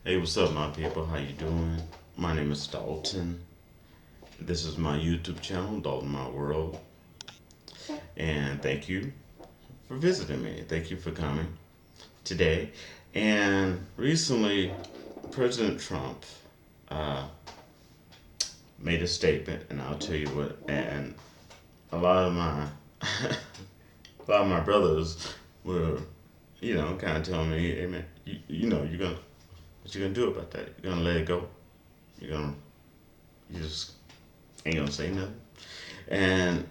Hey, what's up, my people? How you doing? My name is Dalton. This is my YouTube channel, Dalton My World, and thank you for visiting me. Thank you for coming today. And recently, President Trump uh, made a statement, and I'll tell you what. And a lot of my a lot of my brothers were, kind of telling me, "Hey, man, you're gonna what you gonna do about that? You're gonna let it go? You're gonna you just ain't gonna say nothing?" And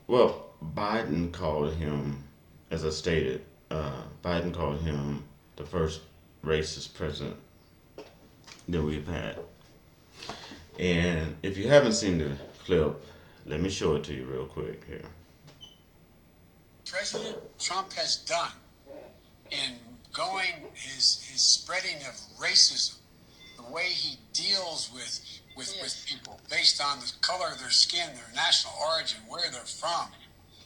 well, Biden called him, as I stated, Biden called him the first racist president that we've had. And if you haven't seen the clip, let me show it to you real quick here. President Trump has done in going his spreading of racism, the way he deals with people based on the color of their skin, their national origin, where they're from,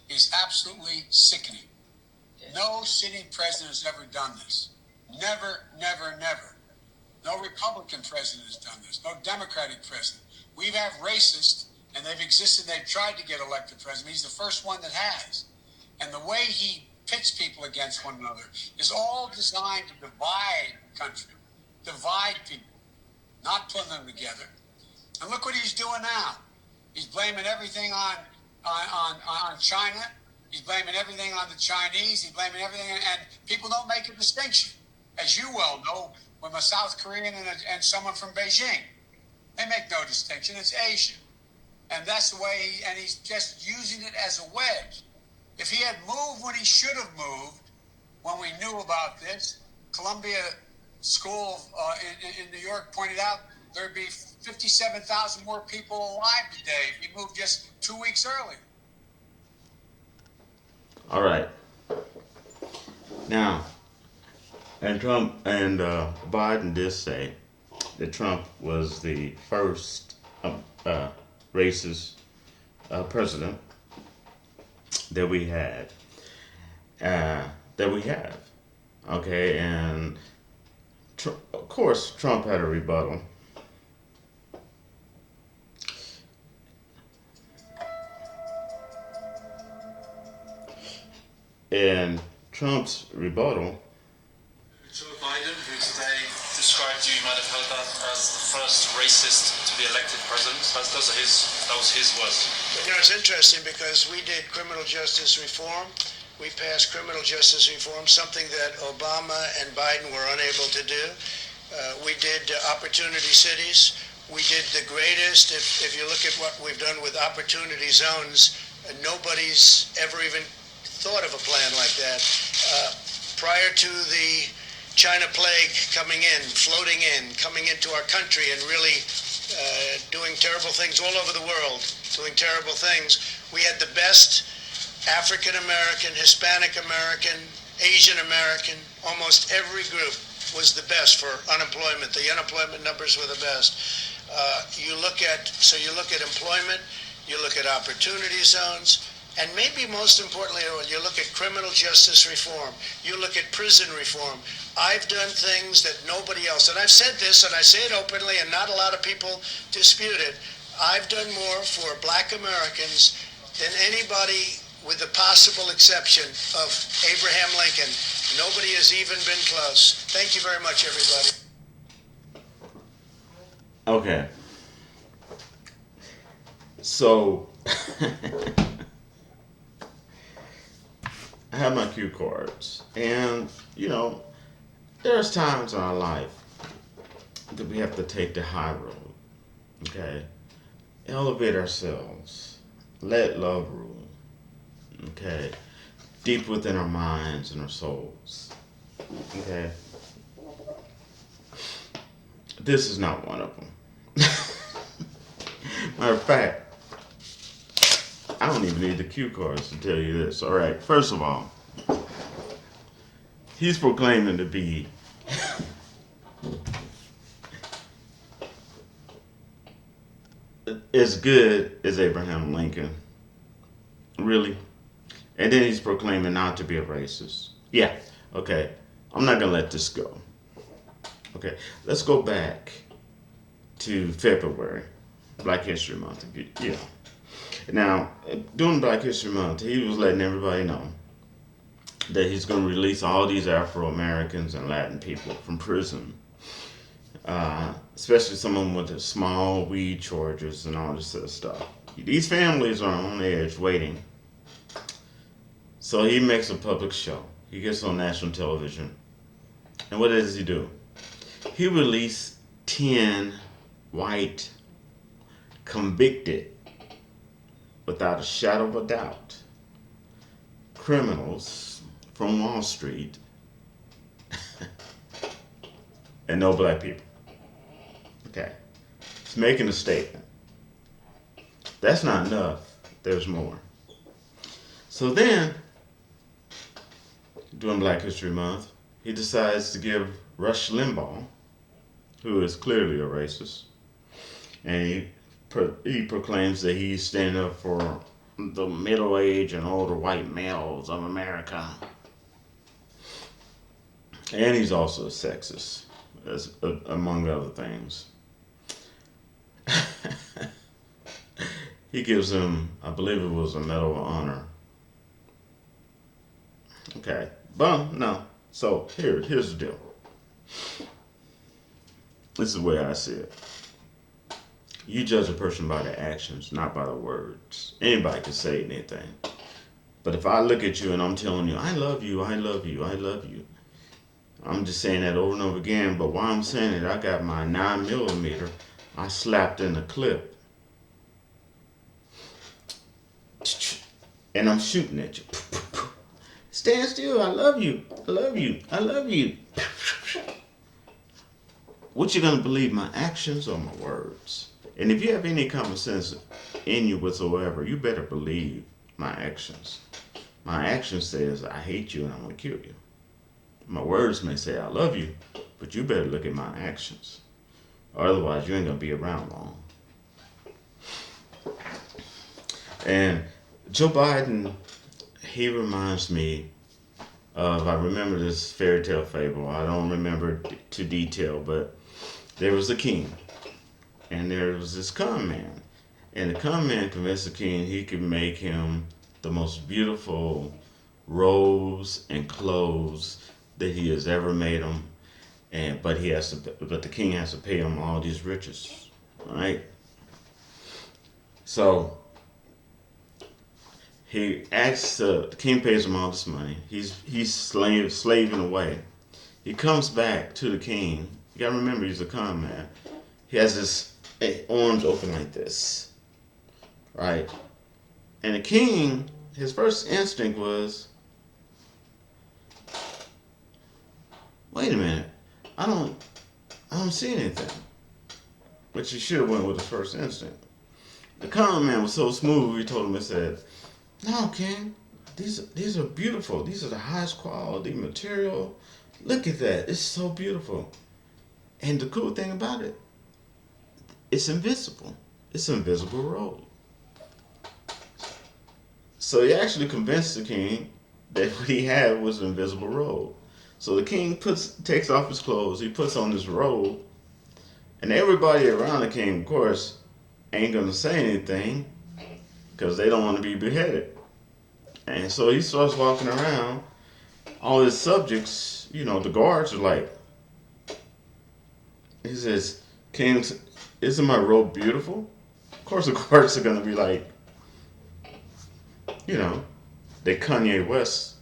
is absolutely sickening. No sitting president has ever done this. Never, never, never. No Republican president has done this. No Democratic president. We have racists, and they've existed. They've tried to get elected president. He's the first one that has. And the way he pits people against one another is all designed to divide the country, divide people, not put them together. And look what he's doing now. He's blaming everything on China. He's blaming everything on the Chinese. He's blaming everything, and people don't make a distinction, as you well know, from a South Korean and someone from Beijing. They make no distinction. It's Asian. And that's the way, and he's just using it as a wedge. If he had moved when he should have moved, when we knew about this, Columbia School in New York pointed out there'd be 57,000 more people alive today if he moved just 2 weeks earlier. All right. Now, and Trump and Biden did say that Trump was the first racist president that we had, that we have. Okay, and of course, Trump had a rebuttal. And Trump's rebuttal. Joe Biden, who today described, you might have heard that, as the first racist to be elected president. That was his words. It's interesting because we did criminal justice reform. We passed criminal justice reform, something that Obama and Biden were unable to do. We did opportunity cities. We did the greatest. If you look at what we've done with opportunity zones, nobody's ever even thought of a plan like that. Prior to the China plague floating in, coming into our country and really doing terrible things all over the world, doing terrible things, we had the best African American, Hispanic American, Asian American, almost every group was the best for unemployment. The unemployment numbers were the best. You look at employment, you look at opportunity zones, and maybe most importantly, when you look at criminal justice reform, you look at prison reform. I've done things that nobody else, and I've said this, and I say it openly, and not a lot of people dispute it. I've done more for Black Americans than anybody, with the possible exception of Abraham Lincoln. Nobody has even been close. Thank you very much, everybody. Okay. So, I have my cue cards. And, there's times in our life that we have to take the high road. Okay? Elevate ourselves. Let love rule. Okay? Deep within our minds and our souls. Okay? This is not one of them. Matter of fact, I don't even need the cue cards to tell you this. All right, first of all, he's proclaiming to be as good as Abraham Lincoln. Really? And then he's proclaiming not to be a racist. Yeah, okay. I'm not gonna let this go. Okay, let's go back to February, Black History Month. You know, now during Black History Month, he was letting everybody know that he's going to release all these Afro Americans and Latin people from prison, especially some of them with the small weed charges and all this sort of stuff. These families are on edge waiting. So he makes a public show. He gets on national television. And what does he do? He released 10 white, convicted, without a shadow of a doubt, criminals from Wall Street and no black people. Okay. He's making a statement. That's not enough. There's more. So then, during Black History Month, he decides to give Rush Limbaugh, who is clearly a racist, and he proclaims that he's standing up for the middle-aged and older white males of America. And he's also a sexist, among other things. He gives him, I believe it was a Medal of Honor. Okay, but no. So here's the deal. This is the way I see it. You judge a person by their actions, not by the words. Anybody can say anything. But if I look at you and I'm telling you, I love you, I love you, I love you. I'm just saying that over and over again, but while I'm saying it, I got my 9mm. I slapped in the clip. And I'm shooting at you. Stand still, I love you, I love you, I love you. What you gonna believe, my actions or my words? And if you have any common sense in you whatsoever, you better believe my actions. My action says I hate you and I'm gonna kill you. My words may say I love you, but you better look at my actions. Or otherwise you ain't gonna be around long. And Joe Biden, he reminds me of, I remember this fairy tale fable. I don't remember to detail, but there was a king. And there was this con man. And the con man convinced the king he could make him the most beautiful robes and clothes that he has ever made him. But the king has to pay him all these riches. Right? So he asks, the king pays him all this money. He's slaving away. He comes back to the king. You gotta remember, he's a con man. He has his arms open like this, right? And the king, his first instinct was, wait a minute, I don't see anything. But he should have went with his first instinct. The con man was so smooth. He told him, he said, "No, king, these are beautiful. These are the highest quality material. Look at that. It's so beautiful. And the cool thing about it, it's invisible. It's an invisible robe." So he actually convinced the king that what he had was an invisible robe. So the king takes off his clothes. He puts on this robe. And everybody around the king, of course, ain't going to say anything because they don't want to be beheaded. And so he starts walking around. All his subjects, the guards are like, he says, "King, isn't my robe beautiful?" Of course, the guards are going to be like, they Kanye West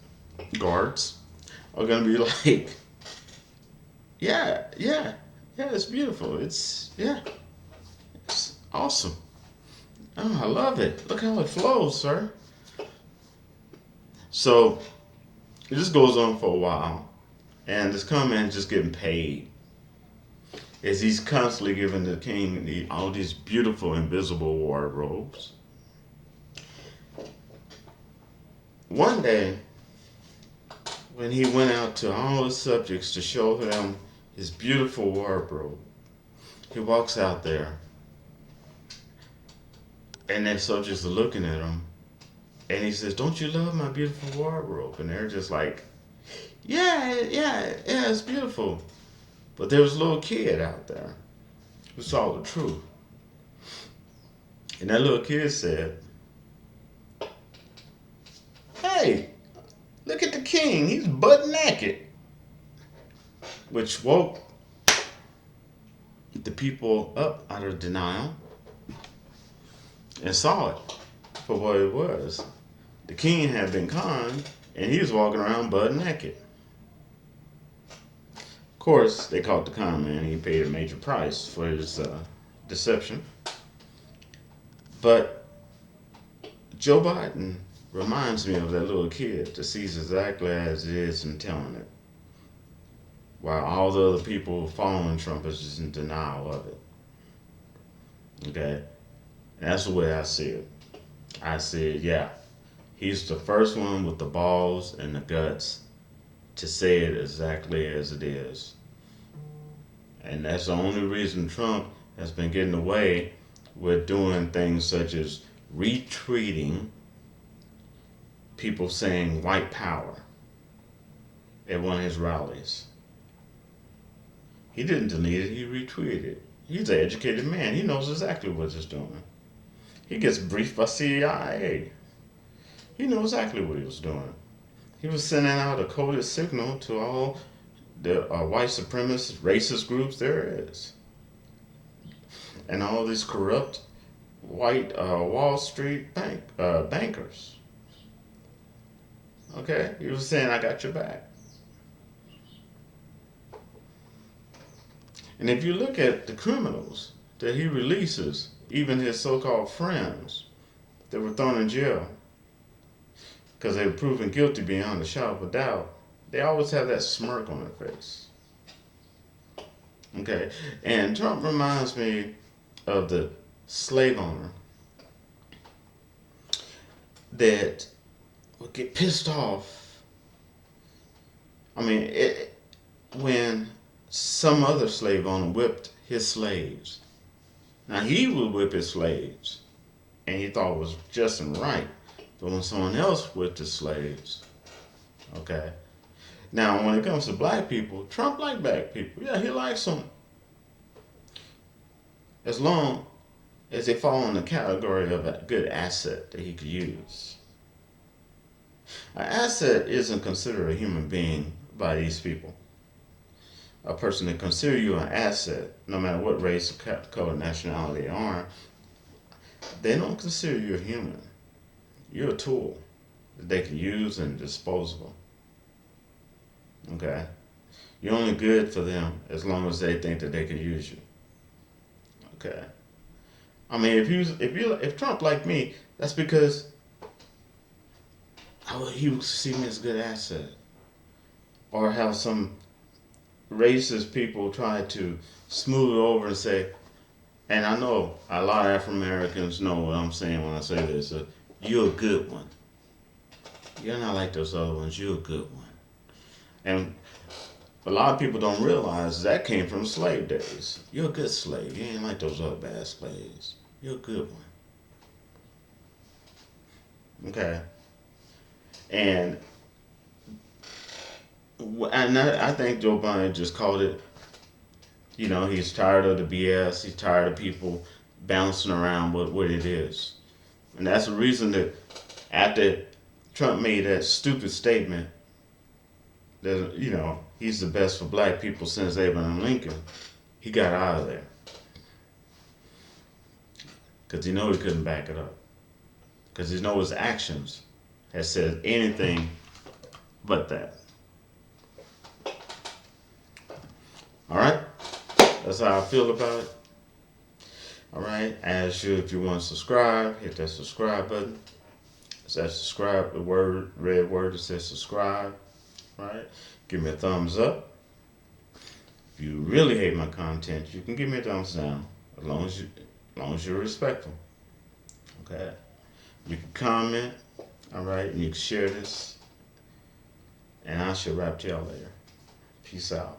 guards are going to be like, yeah, it's beautiful. It's awesome. Oh, I love it. Look how it flows, sir. So this goes on for a while, and this con man just getting paid as he's constantly giving the king all these beautiful invisible wardrobes. One day, when he went out to all his subjects to show them his beautiful wardrobe, he walks out there, and their subjects are looking at him, and he says, "Don't you love my beautiful wardrobe?" And they're just like, Yeah, it's beautiful. But there was a little kid out there who saw the truth. And that little kid said, hey, look at the king. He's butt naked. Which woke the people up out of denial and saw it for what it was. The king had been conned and he was walking around butt naked. Of course, they caught the con man. He paid a major price for his deception. But Joe Biden reminds me of that little kid that sees exactly as it is and telling it. While all the other people following Trump is just in denial of it. Okay? And that's the way I see it. I see it, yeah. He's the first one with the balls and the guts to say it exactly as it is. And that's the only reason Trump has been getting away with doing things such as retweeting people saying white power at one of his rallies. He didn't delete it, he retweeted it. He's an educated man. He knows exactly what he's doing. He gets briefed by CIA. He knows exactly what he was doing. He was sending out a coded signal to all the white supremacist, racist groups there is. And all these corrupt white Wall Street bankers. Okay? He was saying, I got your back. And if you look at the criminals that he releases, even his so-called friends that were thrown in jail because they were proven guilty beyond a shadow of a doubt, they always have that smirk on their face. Okay? And Trump reminds me of the slave owner that would get pissed off. When some other slave owner whipped his slaves. Now he would whip his slaves, and he thought it was just and right. But when someone else whipped his slaves, okay. Now when it comes to black people, Trump likes black people. Yeah, he likes them. As long as they fall in the category of a good asset that he could use. An asset isn't considered a human being by these people. A person that consider you an asset, no matter what race, color, nationality they are, they don't consider you a human. You're a tool that they can use and disposable. Okay? You're only good for them as long as they think that they can use you. Okay? If Trump like me, that's because he would see me as a good asset. Or have some racist people try to smooth it over and say, and I know a lot of African Americans know what I'm saying when I say this, you're a good one. You're not like those other ones, you're a good one. And a lot of people don't realize that came from slave days. You're a good slave. You ain't like those other bad slaves. You're a good one. Okay? And I think Joe Biden just called it, he's tired of the BS. He's tired of people bouncing around what it is. And that's the reason that after Trump made that stupid statement that, he's the best for black people since Abraham Lincoln, he got out of there. Because he knew he couldn't back it up. Because he knows his actions has said anything but that. Alright? That's how I feel about it. Alright? Ask you if you want to subscribe, hit that subscribe button. It's that subscribe, the red word that says subscribe. Right? Give me a thumbs up. If you really hate my content, you can give me a thumbs down. As long as you're respectful. Okay? You can comment. Alright? And you can share this. And I shall wrap to y'all later. Peace out.